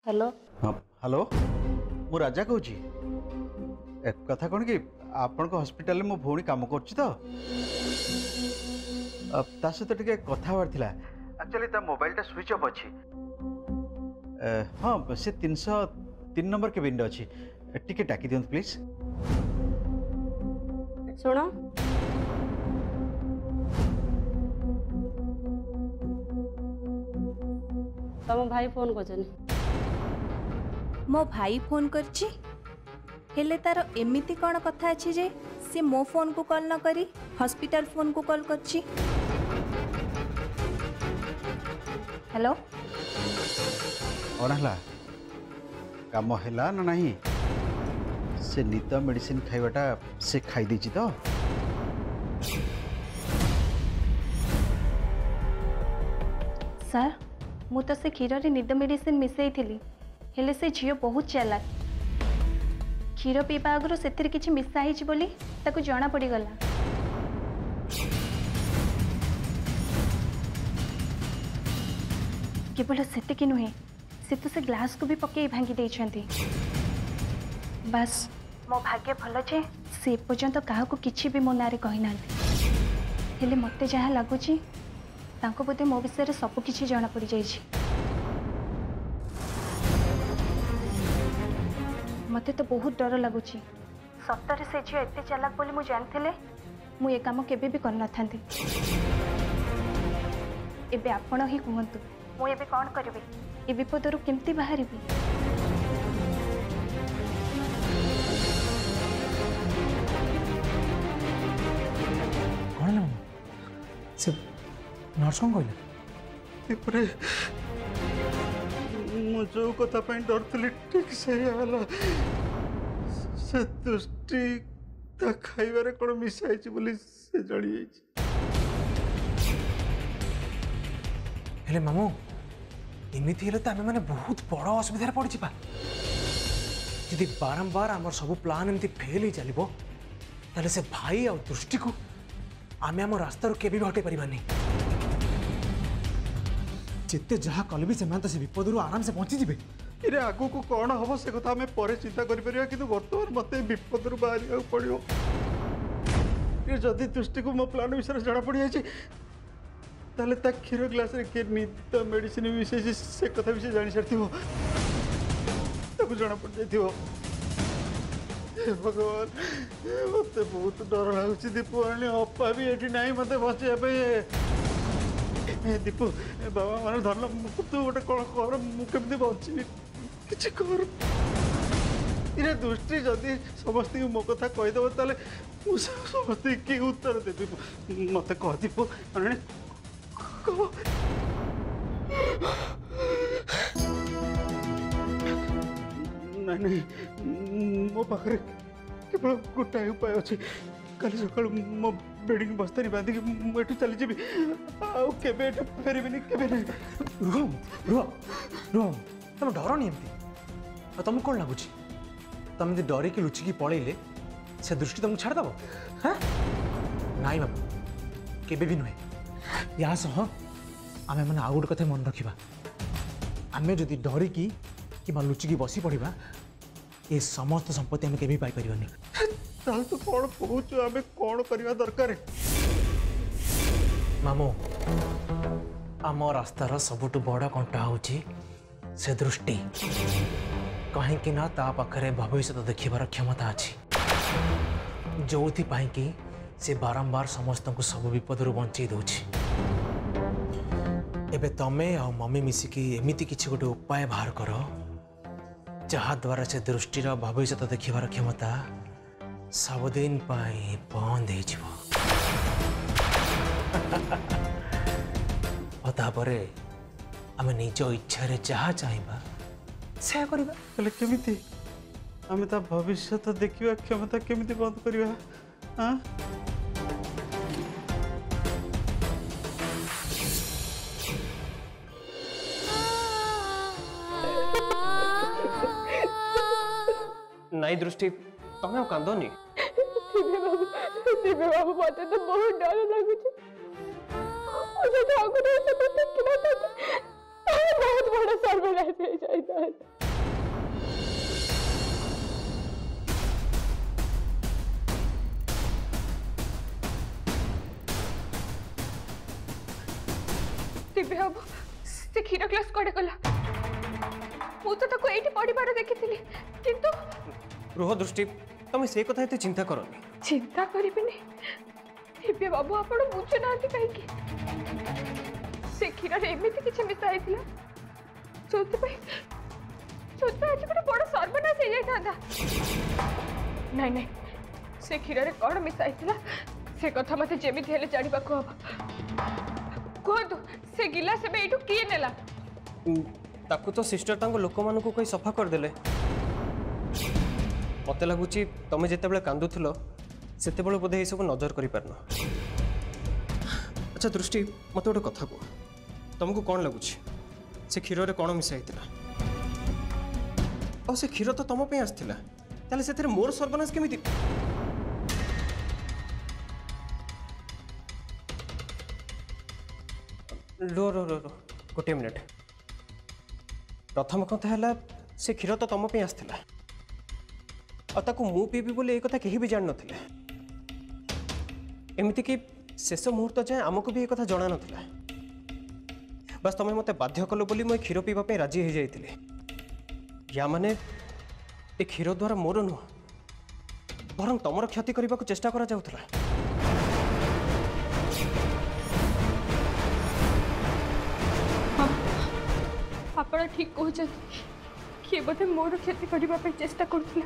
Hello. हाँ hello मु राजा कहूँ एक कथा कौन कि आपण को हॉस्पिटल में मो भौणी काम कर सहित टे कथा एक्चुअली ता मोबाइल टा स्विच ऑफ अच्छी। हाँ से 303 नंबर केबिन अच्छी टिके डाकी दियंतु प्लीज। सुनो तम भाई फोन कर मो भाई फोन करची हेले तार एमिति कौन कथा अच्छी जे से मो फोन को कॉल न करी हॉस्पिटल फोन को कॉल करची। हेलो कौन है काम है ना नहीं से निद मेडिसिन खाइबाटा से खाई देछि तो सर मु तो से क्षीर रे निद मेडिसिन मिसई थिली हेले से झियो बहुत चालाक क्षीर पीवा आगु से किसी मिसा ही बोली ताकू जना पड़गला। केवल से नुहे से तो से ग्लास को भी पकई भांगी देछंती। बस मो भाग्य भल जे से पर्यंत क्या किसी भी मो ना कही ना हेले मते जहाँ लगुच बोधे मो विषय सब किसी जना पड़ जाइए। मते तो बहुत डर लगुच सतरे से झील एत चालाक बोली मुझे जानी मु ये काम केबे भी करना था। एबे आपण ही कहतु मु एबे कौन करी ए विपदरू केमती बाहरी। कौन से नर्स कौन कहले मु जो कथा डरती ठीक से से दृष्टि खाइबारे कौन मिसाई से जड़ी हेले मामू एमती हेले तो आम मैंने बहुत बड़ असुविधा पड़ जा यदि बारंबार आम सब प्लान एमती फेल ही चलो ताले से भाई आ दृष्टि को आम आम रास्तार केबे भी हटे पारिबानी। जिते जहाँ कले भी से विपद आराम से पहुंची जी। इरे आगु को कौन हम से कथा आम पर चिंता करिपरिया किंतु वर्तमान मते विपद बाहर पड़ो। जदि दृष्टि को मो प्लान विषय जना पड़ जाए ताले ता क्षीर ग्लास रे के निद मेडिसिन विषय से कथा विषय जानी सारी जना पड़ जाइथिबो। हे भगवान मत बहुत डर लगुच दीपू अपा भी ये ना मत बचे दीपू बाबा मान धरल तू गोटे कौन खबर मुझे बची कि खबर इरे दृष्टि जदि समस्त मो कथा कहीदेव ताले समस्त कि उत्तर देवी मत कह दीपू कह नहीं नहीं मो पाखे केवल गोटाए उपाय अच्छी कल सका मो बेडिंग बस्तानी बांधिक मुझे चली जी आबे फेरबी के रुह रुह रुह तुम डर नहीं एमती तुमको कौन लगुच तुम डरिकी लुचिकी पलैले से दृष्टि तुमको छाड़देव। हाँ नाई बाबू केबे भी नुहे या सह आम मैंने आउ गोटे कथा मन रखा आम जदि डरिकी कि लुचिकी बसी पड़ा ये समस्त संपत्ति आम केबे पाई परिबनी। तो कौन कहूँ आम कौन करवा दरकार मामू आम रास्तार सबुठ बड़ कंटा होची से दृष्टि कहीं ना ता पाखरे भविष्य देखिबार क्षमता अच्छी जो कि से बारंबार समस्त को सब विपद बंचे दूची। एबे तमे आ मम्मी मिसिकी एमिति किछि गोटे उपाय बाहर कर जहा द्वारा से दृष्टिर भविष्य देखिबार क्षमता सबुदिन बंद होतापरे आम निज इच्छा जहाँ चाहबा से करवा केमिति आम ता भविष्य देखिबा क्षमता केमिति बंद करवा। हाँ नहीं दृष्टि तुम्हें कांदनी दिव्य बाबू मत तो बहुत डर लगुच बहुत बड़ा सर्वनाश हो जाता है। दिव्य बाबू से क्षीर ग्लास कड़े गला मु तो ताको एठी पड़िबार देखिथिली किंतु रुह दृष्टि तुम से कथा एते चिंता करनी चिंता करिबिनी दिव्य बाबू आपण बुझु नांती काई की से क्षीर रे एमिति किछ मिसाई थिला सोते आज गोटे बड़ सर्वनाश हो जाता नहीं नहीं से क्षीर रे कौन मिसाई थिला से कथा मते जेमिति हेले जानिबा को हबा कहतु से गिलास में एठू किए नेला ताकू तो सिस्टर तांको लोक मानकू कोई सफा कर देले मते लागुची तमे जेते बेले कांदुथलो सेते बेले बोधे ए सब नजर करि परनो अच्छा दृष्टि मते गोटे कथा को तुमको कौन लगुची से क्षीर रे कौन मिसाई थिला और से क्षीर तो तुम पे आसथिला ताले सेते मोर सर्वनाश केमिति रो रो रो रो गोटे मिनिट प्रथम कथा है से क्षीर तो तुम पे आसथिला और ताकू मु पीबी बोले एक कथा केही भी जान नथिले एमिति कि शेष मुहूर्त जाए आमको भी एक कथा जणा नथिला बस तुम मते बाध्य कलो बोली मैं क्षीर पीवा पे राजी हो जाइतिले या माने ए क्षीर द्वारा मोर नुह बरं तमर क्षति करने को चेष्टा करा जाउथला आपण ठीक कहते किए बोधे मोर क्षति करने चेष्टा करुला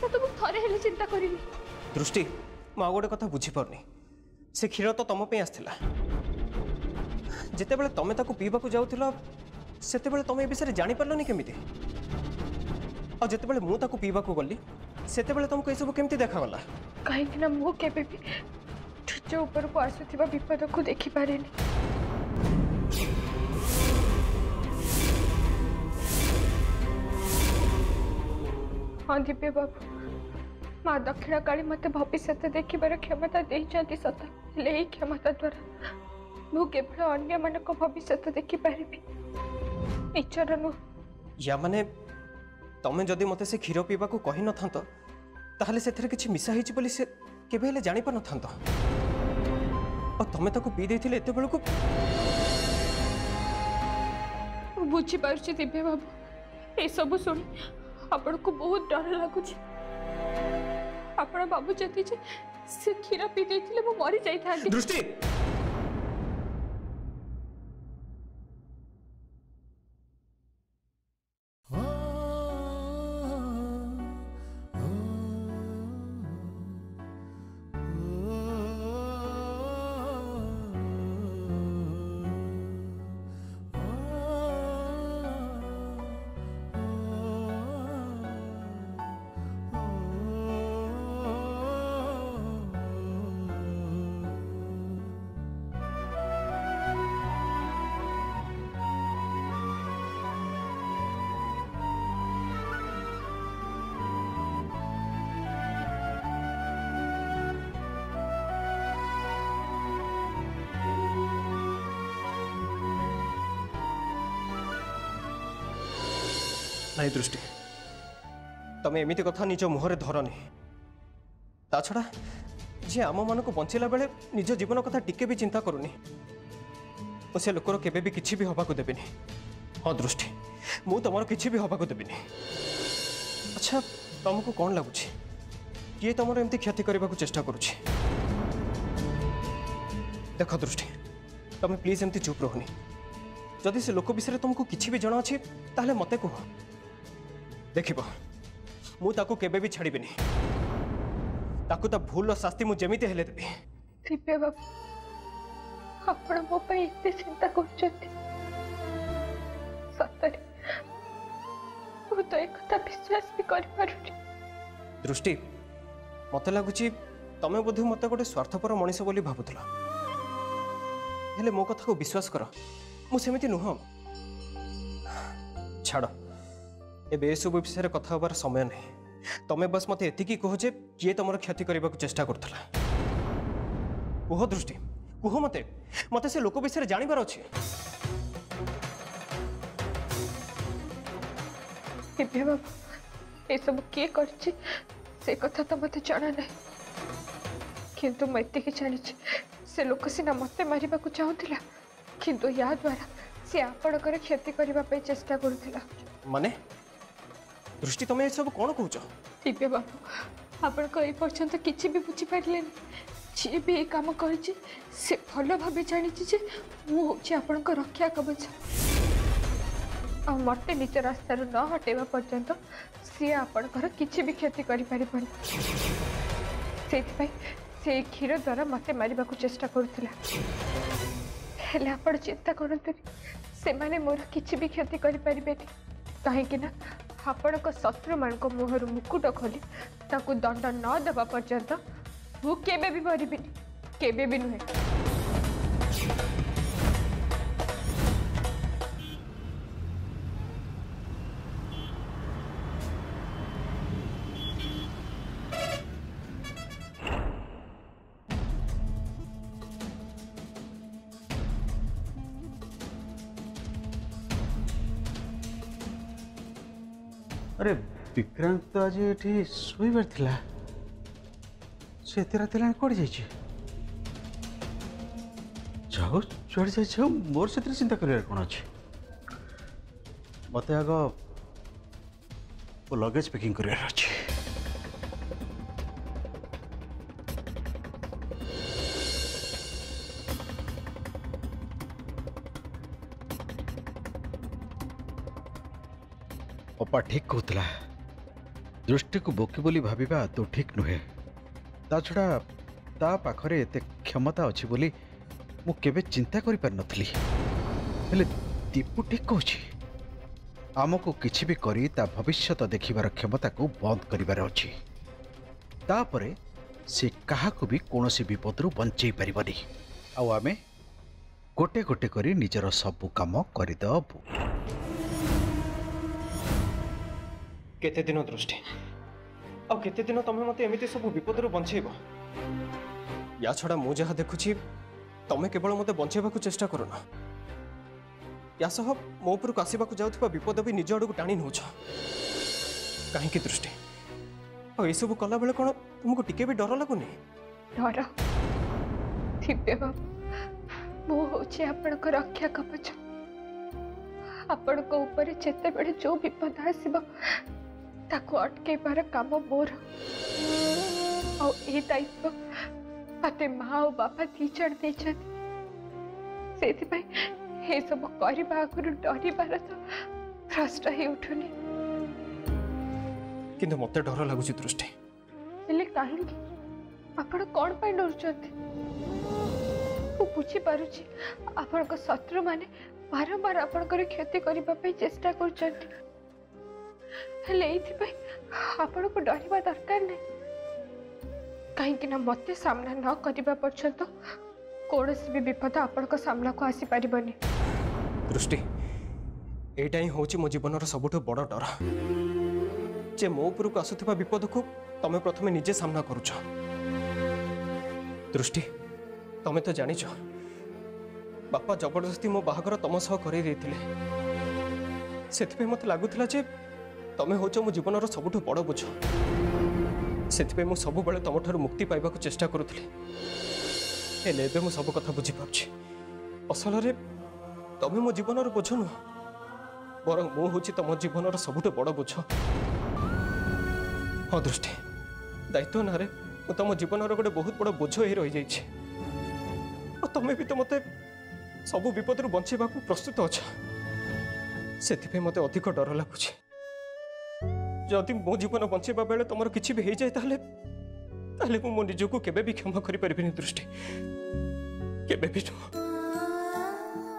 तो थरे हेले चिंता करी दृष्टि मु गोटे कथा बुझी पारनी से क्षीर तो तुम पे आसथिला जेतेबेले तमे ताकू पीवा को जाउथिला सेतेबेले तमे ए विषय जानि पारलनी केमिति और जेतेबेले मु ताकू पीवा को गली सेतेबेले तुमको ए सब केमिति देखा गला कहीं ना मु केबे भी निज ऊपर को आसुथिबा विपद को देखि पारेनी हाँ दिव्य बाबू माँ दक्षिणा काली मत भविष्य देखिबार क्षमता देइछंती सत हेले एई क्षमता द्वारा मु केवल अन्य मन को भविष्य देखि पारिबी निचर नु या माने तमे जदि मते से क्षीर पीवा को कहि न थांतो ताहले सेथरे किछि मिसा हिछि बोली से केबे हेले जानि पार न थांतो और तमे ताको पी देथिले एते बेल को बुझी पारुछि दिव्य बाबू ए सब सुनी आपण को बहुत डर लागुछि आपण बाबू जति जे से क्षीर पी देथिले मु मरि जाई थांती दृष्टि नहीं दृष्टि तमे एमिति कथा निज मुहरे धरनी ता छड़ा जे आम मान को बंचला बेले निज जीवन कथा टिके भी चिंता करूनी से लोकर केबे भी किछि भी हवा को देबेनी हाँ दृष्टि मु तुम किछि भी हवा को देबेनी अच्छा तुमको कौन लगुच किए तुम एमती क्षति करने को चेष्टा करुछि देख दृष्टि तुम प्लीज एमती चुप रहुनी जदि से लोक विषय तुमको किछि भी जना अछि ताहले मते कह देखिब मु ताकू केबे भी छाड़ीबिनी ताकू ता भूल शास्ति मु जेमिति हेले देबी दिव्य बाबू आपण मो पे इते चिंता करछथि सतरे मु तो एक कथा विश्वास भी कर पारुछि दृष्टि मते लागुछि तमे बोधे मते गोटे स्वार्थपर मनीष बोली भाबुथला हेले मो कथा को विश्वास कर मु सेमिति नुह छाड़ ए सब विषय कथा हबार समय नहीं तमे बस मते एतिकी कह जे किए तुम क्षति करने को चेष्टा करथला कह दृष्टि कह मते मते से लोक विषय जानिबार अछि दिव्य बाबू ये सब किए करछि से कथा तो मते जाना नहीं किंतु मैं एतिक जानी से लोक सीना मत मारे चाहूला किंतु या द्वारा सी आपणकर क्षति करने चेष्टा करुला। माने दृष्टि तुम ये सब कौन कौच? दिव्य बाबू आपण ये पर्यंत किसी भी बुझीपारे जी भी ये कम कर भल भाव जानी मुझे आपण रक्षा कवच आ मत निज रास्ता न हटेवा पर्यंत सी आपणकर किसी भी क्षति कर से क्षीर द्वारा मत मारे चेष्टा करुला हेले आपण चिंता करते से माने मोर किसी भी क्षति करें कहीं आपण शत्रु मान मुहर मुकुट खोली ताकू दंड न देवा पर्यंत मु केबे भी मरबिनी केबे भी नुहे। अरे विक्रांत तो आज ये शोबार थिला से एते रात कौन जाइए जाओ जुआड़े जाओ मोर से चिंता कर कौन अच्छे मत आग वो लगेज पैकिंग कर अच्छे। अपा ठीक कहला दृष्टि को बोकी बोली भाविबा तो ठीक नुहे ता छड़ा ता पाखरे एते क्षमता अच्छी बोली मु केबे चिंता करि पार नथली हेले दीपू ठीक कहछि आमको किछि भी करी ता भविष्यत देखिबार क्षमता को बंद करिबार अछि तापरे से काहाकु भी कोनोसी विपदरु बंचै परिबनी आउ आमे गोटे गोटे करी निजर सब काम करिदबु। केते दिन दृष्टि आ केते दिन तमे मते एमिति सब विपदरु बंचेबो या छड़ा मु जहा देखुछि तमे केवल मते बंचेबा को चेष्टा करो ना या सह मो ऊपर को आसीबा को जाउथबा विपद भी निज आडू टाणी नउछ काहे की दृष्टि आ ए सब कला बेले कोन तुमको टिके भी डर लागुनी? डर दिव्य बाबू मु होछि आपण को रक्षा कवच आपण को ऊपर जेते बेले जो विपद आसीबा ताको अटकेबार काम मोर और ये दायित्व मते माँ और बापा दीजण देते ये सब करने आगुरी डरबार तो प्रश्न ही उठुनी किंतु मते डर लगुच दृष्टि हेले कहीं आपण कौन पाई डरुचंती बुझी पारुची आपण को शत्रु माने बारंबार आपणकर क्षति करने चेष्टा कर को डरवा दरकार नहीं कहीं मत सामना न करने पर्यंत कौन भी विपद आपण सामना को आसी पारिबनी। दृष्टि एटा ही होची मो जीवन सबुठु बड़ डर जे मो ऊपर को आसुथिबा विपद को तमे प्रथमे निजे सामना करूछ। दृष्टि तमे तो जानिछ बापा जबरदस्ती मो बाहागर तम सह करै देथिले सेथि मते लागुथिला जे तमे होचो मो जीवन सबुठु बड़ बोझ सेथि मु सब बेले तम ठारू मुक्ति पाइबा को चेष्टा करुथिले हेले एबे मु सब कथा बुझी पाछि असल रे तमे मो जीवन बोझ नुह बरं मु होची तम जीवन सबुठु बड़ बोझ। हाँ दृष्टि दायित्व ना मु तम जीवन गोटे बहुत बड़ बोझ ही रही जाइए तमें भी तो मत सबू विपद बंचेबा प्रस्तुत अच्छा से मत अधिक डर लगुच जदि मो जीवन बंचेबा बेले तुम किसी भी हो जाए ताले मो निजको केबे भी क्षमा करि परिबिनी दृष्टि केबे भी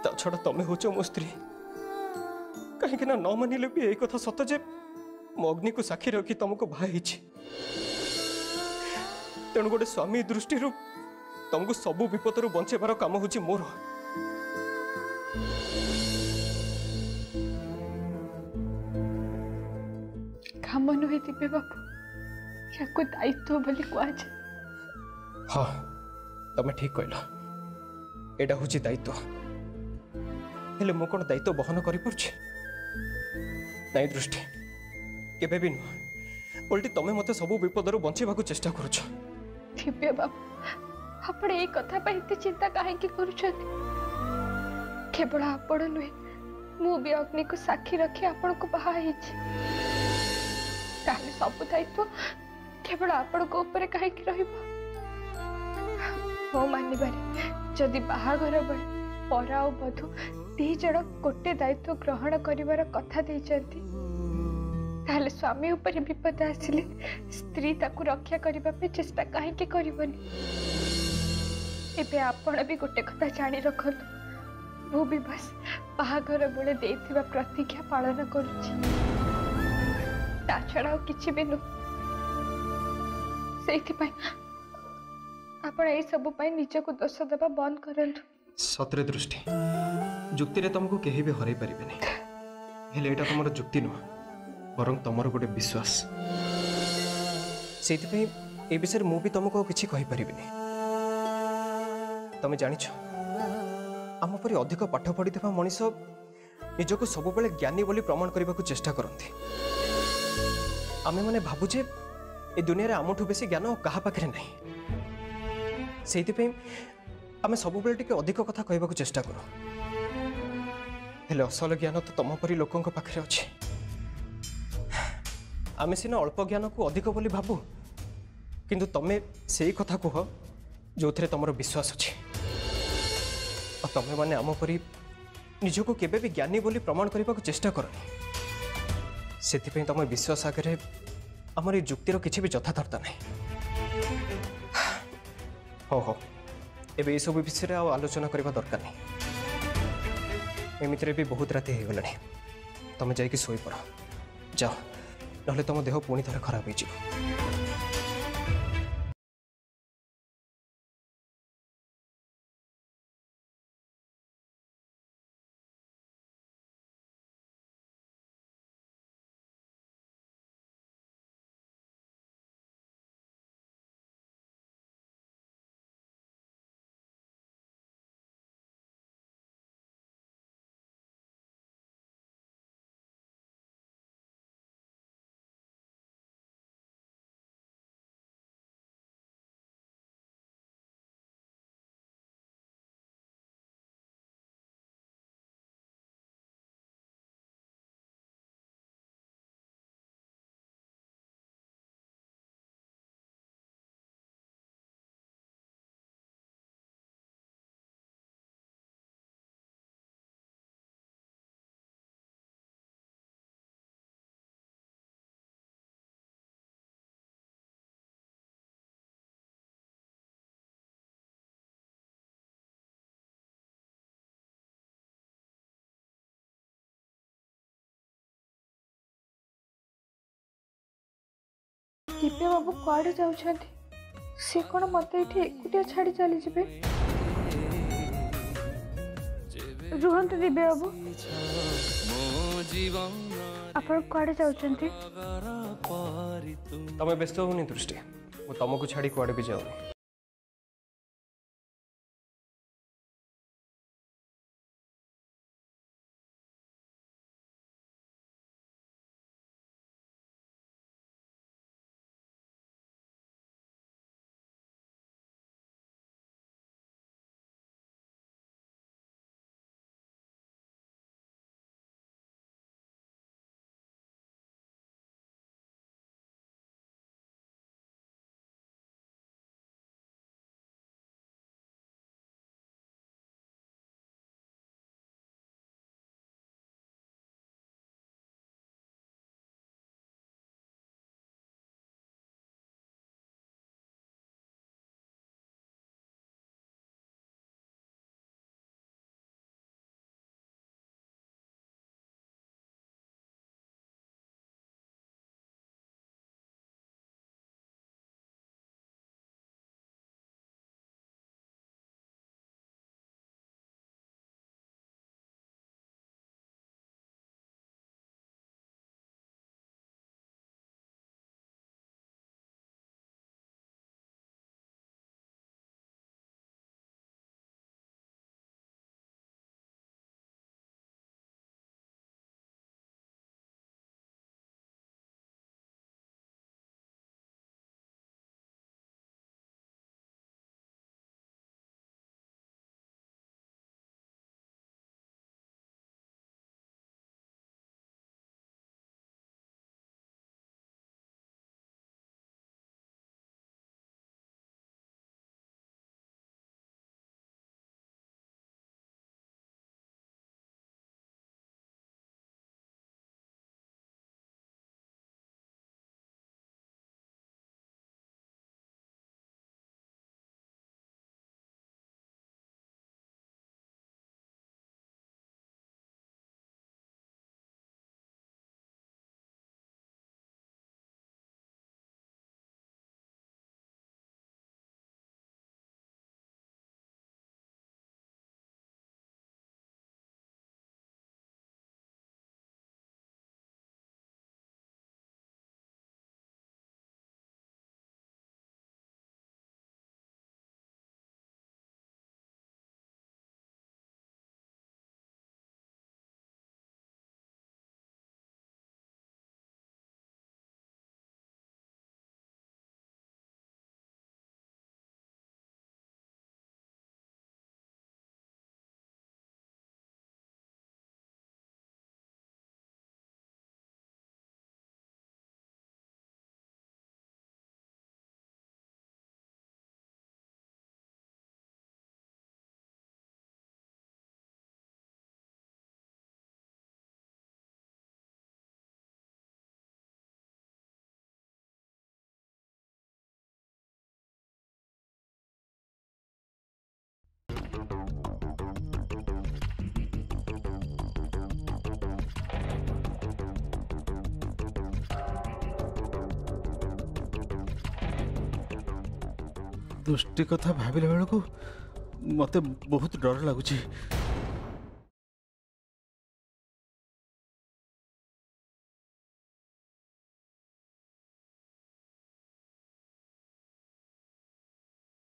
ता छड़ा तमें होच मो स्त्री कहीं न मानिले भी यही कथा सत जे मो अग्नि को साक्षी रखी तुमको बाई तेणु गोटे स्वामी दृष्टि तुमको सबू विपद बंचेबार काम हूँ मोर काम नुहे दिव्य बाबू या दायित्व बोली कहुए। हाँ तमें ठीक कहल एटा हूँ दायित्व हेले मु कौन दायित्व बहन कर दृष्टि केबे भी नुह उल्टी तमें मते सबू विपद बंचेबा चेष्टा करुछ। दिव्य बाबू आपण ए कथा पे इतनी चिंता काहे करुछथि केवल आपण नुहे मु भी अग्नि को साक्षी रखी आपण को बाहा हिची ताले सब दायित्व केवल आपण को ऊपर काहे रहिबो मो मानिबारे जदि बाहाघर बेले पर आ बधू दी जण गोटे दायित्व ग्रहण करिवार कथा देइचंती ताले स्वामी ऊपर विपद आसिले स्त्री ताकू रक्षा करबा पे चेष्टा काहे करबनी एबे आपण भी गोटे कथा जानी रखलु मु भी बस बाहाघर बेले देइथिबा प्रतिज्ञा पालन करूची ता छड़ा किछि भी नु सेथि पय आपण ए सब पय निज को दोष देबा बंद करंतु सतरे दृष्टि जुक्ति रे तुमको केही भी हरई परिबे नै हेले एटा तुमर जुक्ति नुह बरं तुमर गोटे विश्वास सेथि पय ए विषय मु भी तुमको किछि कहि परिबे नै तमे जानिछ आम परी अधिक पाठ पढ़ी मनीष निजक सब बेले ज्ञानी बोली प्रमाण करने को चेष्टा करते आमे माने भावुचे ए दुनिया रे आमठू बेसी ज्ञान कहा पाखे ना से आमे सब बेले टिके अधिक कथा कहबा चेष्टा करू हेले असल ज्ञान तो तुम परी लोकों पाखे अच्छे आमे सिना अल्प ज्ञान को अधिक बोली भावु किंतु तमे से कथा कह जो थे तुम विश्वास अच्छे तमें मैंने आम परी निजको केबे भी ज्ञानी बोली प्रमाण करने को चेष्टा करनी से तुम विश्वास आगे आमर ये जुक्तिर किसी भी यथार्थता नहीं हो हो एबे ये सब विषय आलोचना करने दरकार नहीं एमती भी बहुत राति हो गलानी तुम जाइए शोई पड़ जाओ ना तुम देह पुणी थे खराब हो दिव्य बाबू कुआड़े जाउछंती से कोन मते इठी एकुटिया छाड़ी चली जिबे रुहंत दिव्य बाबू आपण कुआड़े जाउछंती तमे व्यस्त होनी दृष्टि वो तुमको छाड़ी कुआड़े भी जाऊनी ଦୃଷ୍ଟି କଥା ଭାବିଲା ବେଳକୁ ମୋତେ ବହୁତ ଡର ଲାଗୁଛି।